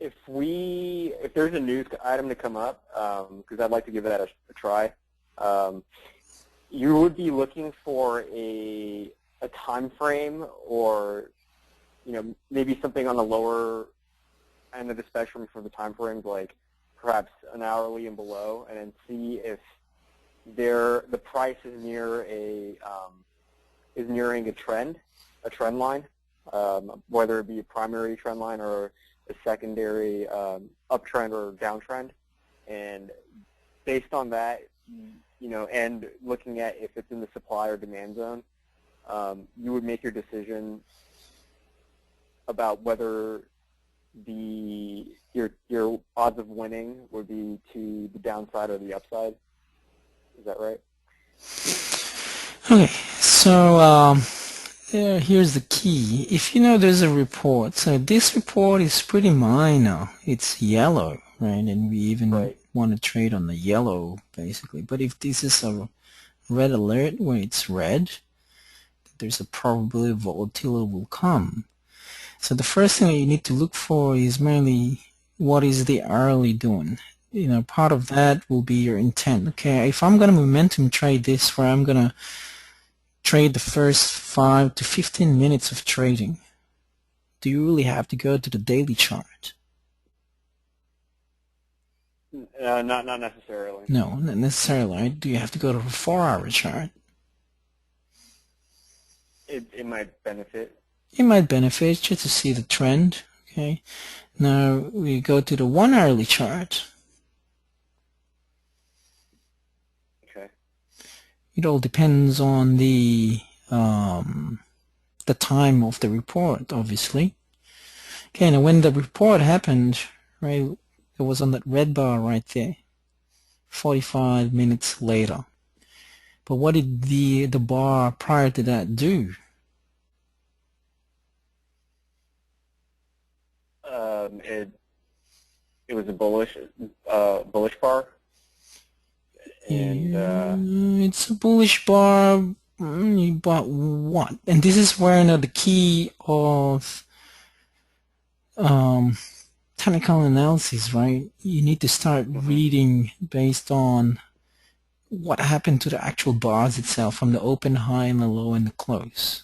[SPEAKER 1] if there's a news item to come up, because I'd like to give that a try, you would be looking for a time frame, or maybe something on the lower end of the spectrum for the time frames, like perhaps an hourly and below, and then see if the price is nearing a trend line, whether it be a primary trend line or a secondary uptrend or downtrend. And based on that, and looking at if it's in the supply or demand zone, you would make your decision about whether your odds of winning would be to the downside or the upside. Is that right?
[SPEAKER 2] Okay, so here's the key. If there's a report, so this report is pretty minor. It's yellow, right? And we even want to trade on the yellow, basically. But if this is a red alert where it's red, there's a probability volatility will come. So the first thing that you need to look for is mainly what is the hourly doing. Part of that will be your intent. Okay, if I'm going to momentum trade this, where I'm going to trade the first 5 to 15 minutes of trading, do you really have to go to the daily chart?
[SPEAKER 1] Not necessarily.
[SPEAKER 2] No, not necessarily. Right? Do you have to go to a 4-hour chart?
[SPEAKER 1] It might benefit.
[SPEAKER 2] It might benefit just to see the trend. Okay. Now we go to the 1-hourly chart.
[SPEAKER 1] Okay.
[SPEAKER 2] It all depends on the time of the report, obviously. Okay, now when the report happened, right, it was on that red bar right there, 45 minutes later. But what did the bar prior to that do?
[SPEAKER 1] It was a bullish bar. And
[SPEAKER 2] it's a bullish bar, but what? And this is where the key of technical analysis, right? You need to start reading based on what happened to the actual bars itself, from the open, high, and the low, and the close.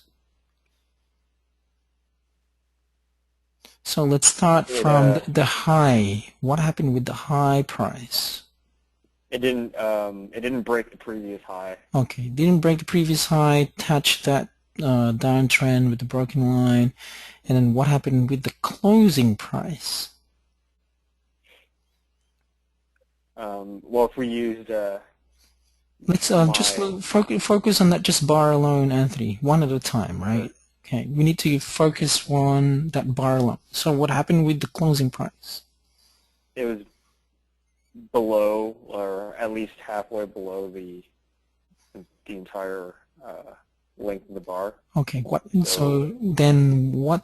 [SPEAKER 2] So let's start from the high. What happened with the high price?
[SPEAKER 1] It didn't break the previous high.
[SPEAKER 2] Okay, didn't break the previous high, touched that downtrend with the broken line, and then what happened with the closing price?
[SPEAKER 1] Well, if we used
[SPEAKER 2] let's just focus on that just bar alone, Anthony, one at a time, right? Okay, we need to focus on that bar alone. So what happened with the closing price?
[SPEAKER 1] It was below, or at least halfway below the entire length of the bar.
[SPEAKER 2] Okay, so then what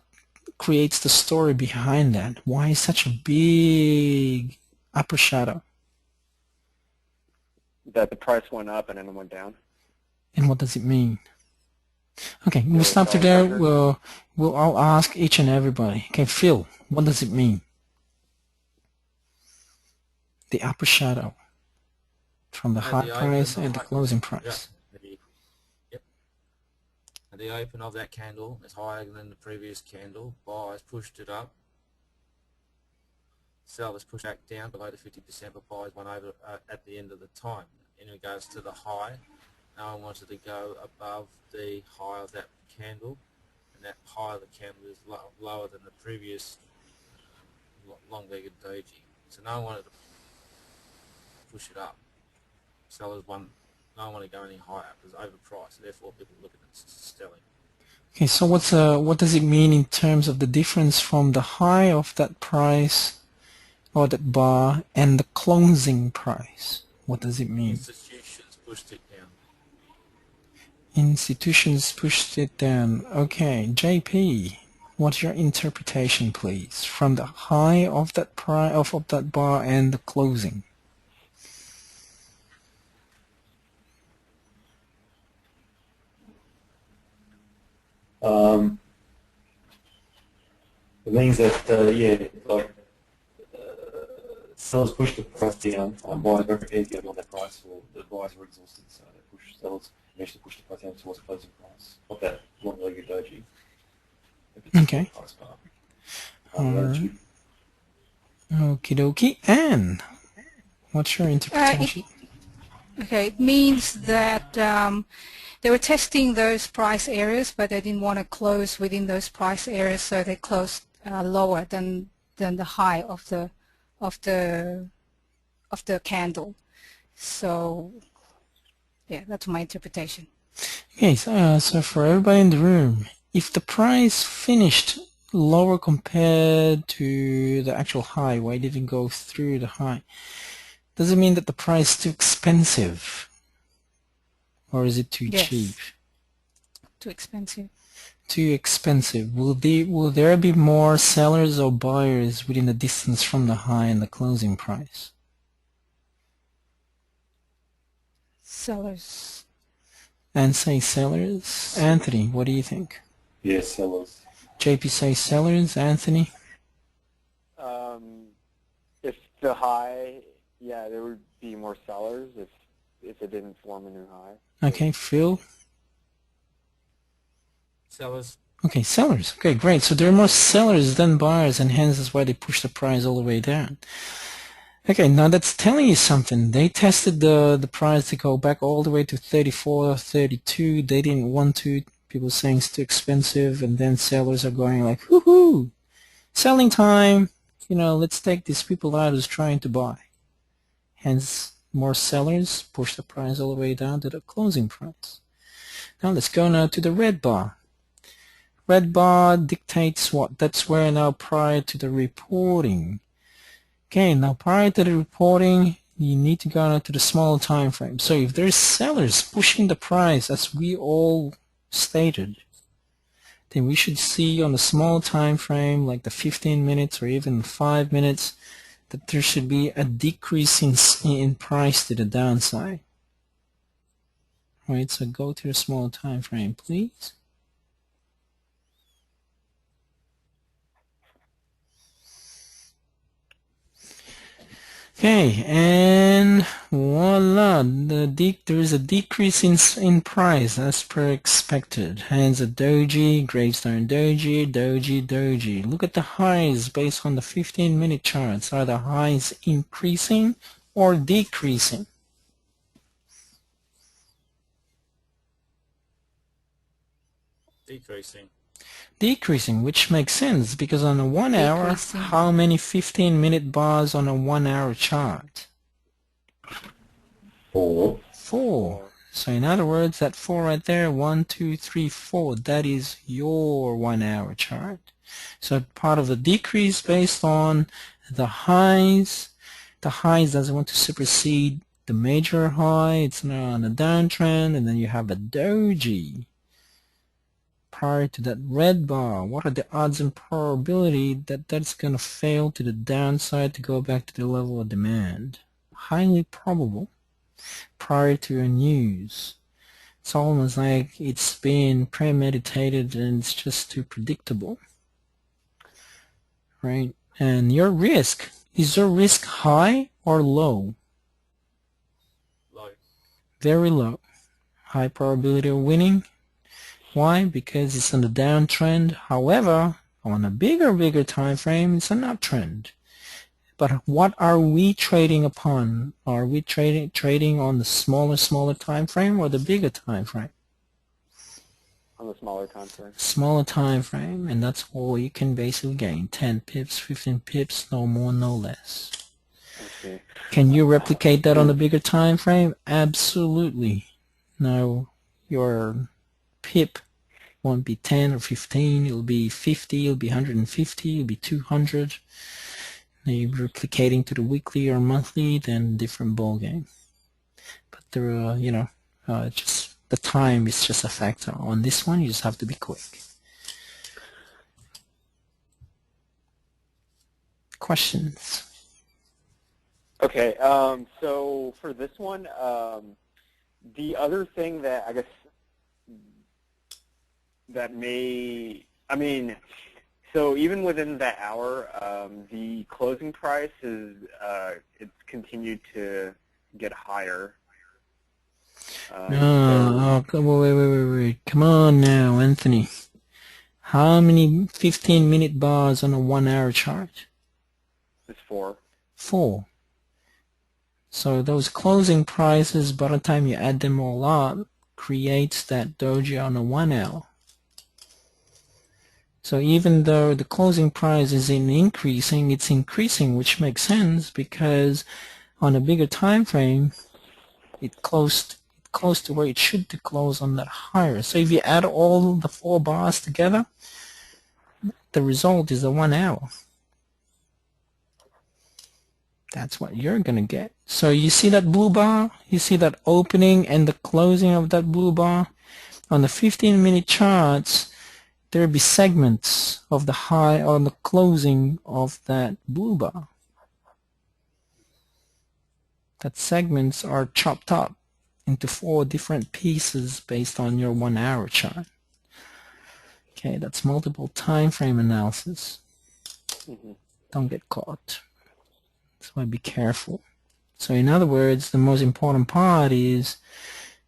[SPEAKER 2] creates the story behind that? Why such a big upper shadow?
[SPEAKER 1] That the price went up and then it went down.
[SPEAKER 2] And what does it mean? Okay, we'll stop to there. I'll ask each and everybody. Okay, Phil, what does it mean? The upper shadow from the high price and the closing price.
[SPEAKER 5] Yep. At the open of that candle, it's higher than the previous candle. Buyers pushed it up. Sellers pushed back down below the 50%, but buyers went over at the end of the time. In regards to the high, no one wanted to go above the high of that candle, and that high of the candle is lower than the previous long-legged doji. So no one wanted to push it up. Sellers no one wanted to go any higher because overpriced. Therefore, people look at it selling.
[SPEAKER 2] Okay, so what does it mean in terms of the difference from the high of that price or that bar and the closing price? What does it mean?
[SPEAKER 5] Institutions pushed it down.
[SPEAKER 2] Institutions pushed it down. Okay, JP, what's your interpretation, please, from the high of that price of that bar and the closing?
[SPEAKER 3] It means that like sellers push the price down, buyers are prepared to go on their price, or the buyers are exhausted, so they push sellers eventually push the price down towards closing price. Not that long-legged doji. If it's
[SPEAKER 2] Okay.
[SPEAKER 3] a price bar.
[SPEAKER 2] Alright. Okie dokie. Anne, what's your interpretation?
[SPEAKER 4] It means that they were testing those price areas, but they didn't want to close within those price areas, so they closed lower than the high of the candle. So, yeah, that's my interpretation.
[SPEAKER 2] Okay, so for everybody in the room, if the price finished lower compared to the actual high, why didn't it go through the high? Does it mean that the price is too expensive? Or is it too cheap?
[SPEAKER 4] Too expensive.
[SPEAKER 2] Too expensive. Will there be more sellers or buyers within the distance from the high and the closing price?
[SPEAKER 4] Sellers.
[SPEAKER 2] And say sellers. Anthony, what do you think?
[SPEAKER 3] Yes, sellers.
[SPEAKER 2] JP says sellers. Anthony?
[SPEAKER 1] If the high, yeah, there would be more sellers if it didn't form a new high.
[SPEAKER 2] Okay, Phil?
[SPEAKER 5] Sellers.
[SPEAKER 2] Okay, sellers. Okay, great. So there are more sellers than buyers, and hence that's why they push the price all the way down. Okay, now that's telling you something. They tested the price to go back all the way to 34, 32. They didn't want to. People saying it's too expensive, and then sellers are going like, woohoo, selling time. You know, let's take these people out who's trying to buy. Hence, more sellers push the price all the way down to the closing price. Now let's go now to the red bar. Red bar dictates what? That's where now prior to the reporting. Okay, now prior to the reporting, you need to go now to the smaller time frame. So if there's sellers pushing the price, as we all stated, then we should see on the small time frame, like the 15 minutes or even 5 minutes, that there should be a decrease in price to the downside. Right, so go to the small time frame, please. Okay, and voila, there is a decrease in price as per expected. Hence a doji, gravestone doji, doji, doji. Look at the highs based on the 15-minute charts. Are the highs increasing or decreasing?
[SPEAKER 5] Decreasing.
[SPEAKER 2] Decreasing, which makes sense because on a 1 hour,
[SPEAKER 4] Decreasing.
[SPEAKER 2] how many 15-minute bars on a 1 hour chart?
[SPEAKER 3] 4.
[SPEAKER 2] 4. So in other words, that 4 right there, 1, 2, 3, 4, that is your 1 hour chart. So part of the decrease based on the highs. The highs doesn't want to supersede the major high. It's now on a downtrend, and then you have a doji. Prior to that red bar, what are the odds and probability that that's going to fail to the downside to go back to the level of demand? Highly probable. Prior to a news, it's almost like it's been premeditated and it's just too predictable, right? And your risk, is your risk high or low?
[SPEAKER 5] Low.
[SPEAKER 2] Very low. High probability of winning. Why? Because it's on the downtrend. However, on a bigger time frame, it's an uptrend. But what are we trading upon? Are we trading on the smaller time frame or the bigger time frame?
[SPEAKER 1] On the smaller time frame.
[SPEAKER 2] Smaller time frame, and that's all you can basically gain. 10 pips, 15 pips, no more, no less.
[SPEAKER 1] Okay.
[SPEAKER 2] Can you replicate that on the bigger time frame? Absolutely. Now, your pip won't be 10 or 15, it'll be 50, it'll be 150, it'll be 200. Now you're replicating to the weekly or monthly, then different ball game. But there are, just the time is just a factor. On this one, you just have to be quick. Questions?
[SPEAKER 1] Okay, so for this one, the other thing that I guess that may, I mean, So even within that hour, the closing price is it's continued to get higher.
[SPEAKER 2] Wait. Come on now, Anthony. How many 15-minute bars on a 1-hour chart?
[SPEAKER 1] It's 4.
[SPEAKER 2] 4. So those closing prices, by the time you add them all up, creates that doji on a 1 hour. So even though the closing price is increasing, it's increasing, which makes sense because on a bigger time frame, it closed to where it should to close on that higher. So if you add all the 4 bars together, the result is a 1 hour. That's what you're going to get. So you see that blue bar? You see that opening and the closing of that blue bar? On the 15-minute charts, there will be segments of the high on the closing of that blue bar. That segments are chopped up into 4 different pieces based on your 1-hour chart. Okay, that's multiple time frame analysis. Don't get caught. That's why be careful. So in other words, the most important part is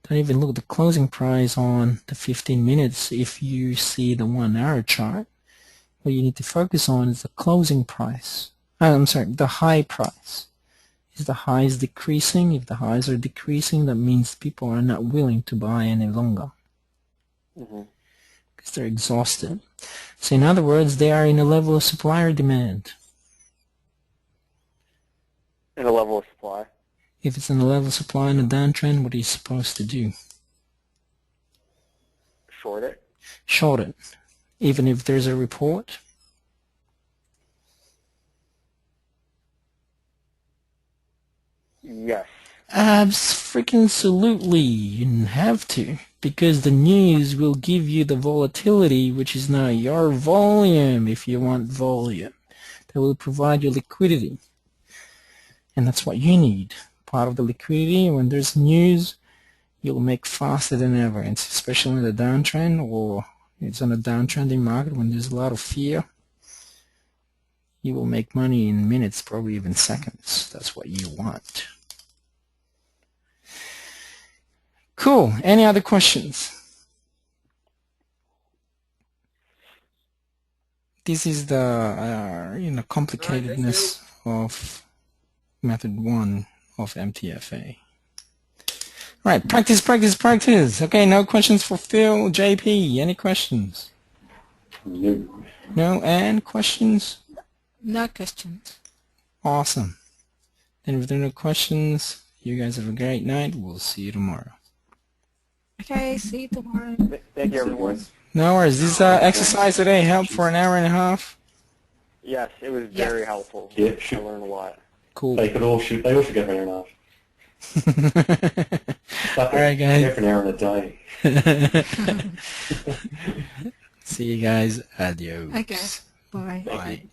[SPEAKER 2] don't even look at the closing price on the 15 minutes if you see the 1-hour chart. What you need to focus on is the closing price. The high price. Is the highs decreasing? If the highs are decreasing, that means people are not willing to buy any longer. Because they're exhausted. So in other words, they are in a level of supply or demand.
[SPEAKER 1] In a level of supply.
[SPEAKER 2] If it's in a level of supply in a downtrend, what are you supposed to do?
[SPEAKER 1] Short it.
[SPEAKER 2] Short it. Even if there's a report?
[SPEAKER 1] Yes.
[SPEAKER 2] Absolutely. You have to. Because the news will give you the volatility, which is now your volume, if you want volume. That will provide you liquidity. And that's what you need. Part of the liquidity, when there's news, you'll make faster than ever. And especially in the downtrend, or it's on a downtrending market, when there's a lot of fear, you will make money in minutes, probably even seconds. That's what you want. Cool. Any other questions? This is the complicatedness of method 1 of MTFA. Right, practice. Okay, no questions for Phil, JP. Any questions?
[SPEAKER 3] No.
[SPEAKER 2] No, and questions?
[SPEAKER 4] No questions.
[SPEAKER 2] Awesome. And if there are no questions, you guys have a great night. We'll see you tomorrow.
[SPEAKER 4] Okay, see you tomorrow.
[SPEAKER 1] Thank you, everyone.
[SPEAKER 2] No worries. This exercise today helped for an hour and a half?
[SPEAKER 1] Yes, it was very helpful.
[SPEAKER 3] Yeah,
[SPEAKER 1] I learned a lot.
[SPEAKER 2] Cool.
[SPEAKER 3] They all should get an hour and a half.
[SPEAKER 2] All right, guys.
[SPEAKER 3] Half an hour in a day.
[SPEAKER 2] See you guys. Adios.
[SPEAKER 4] Okay, bye.
[SPEAKER 2] Bye.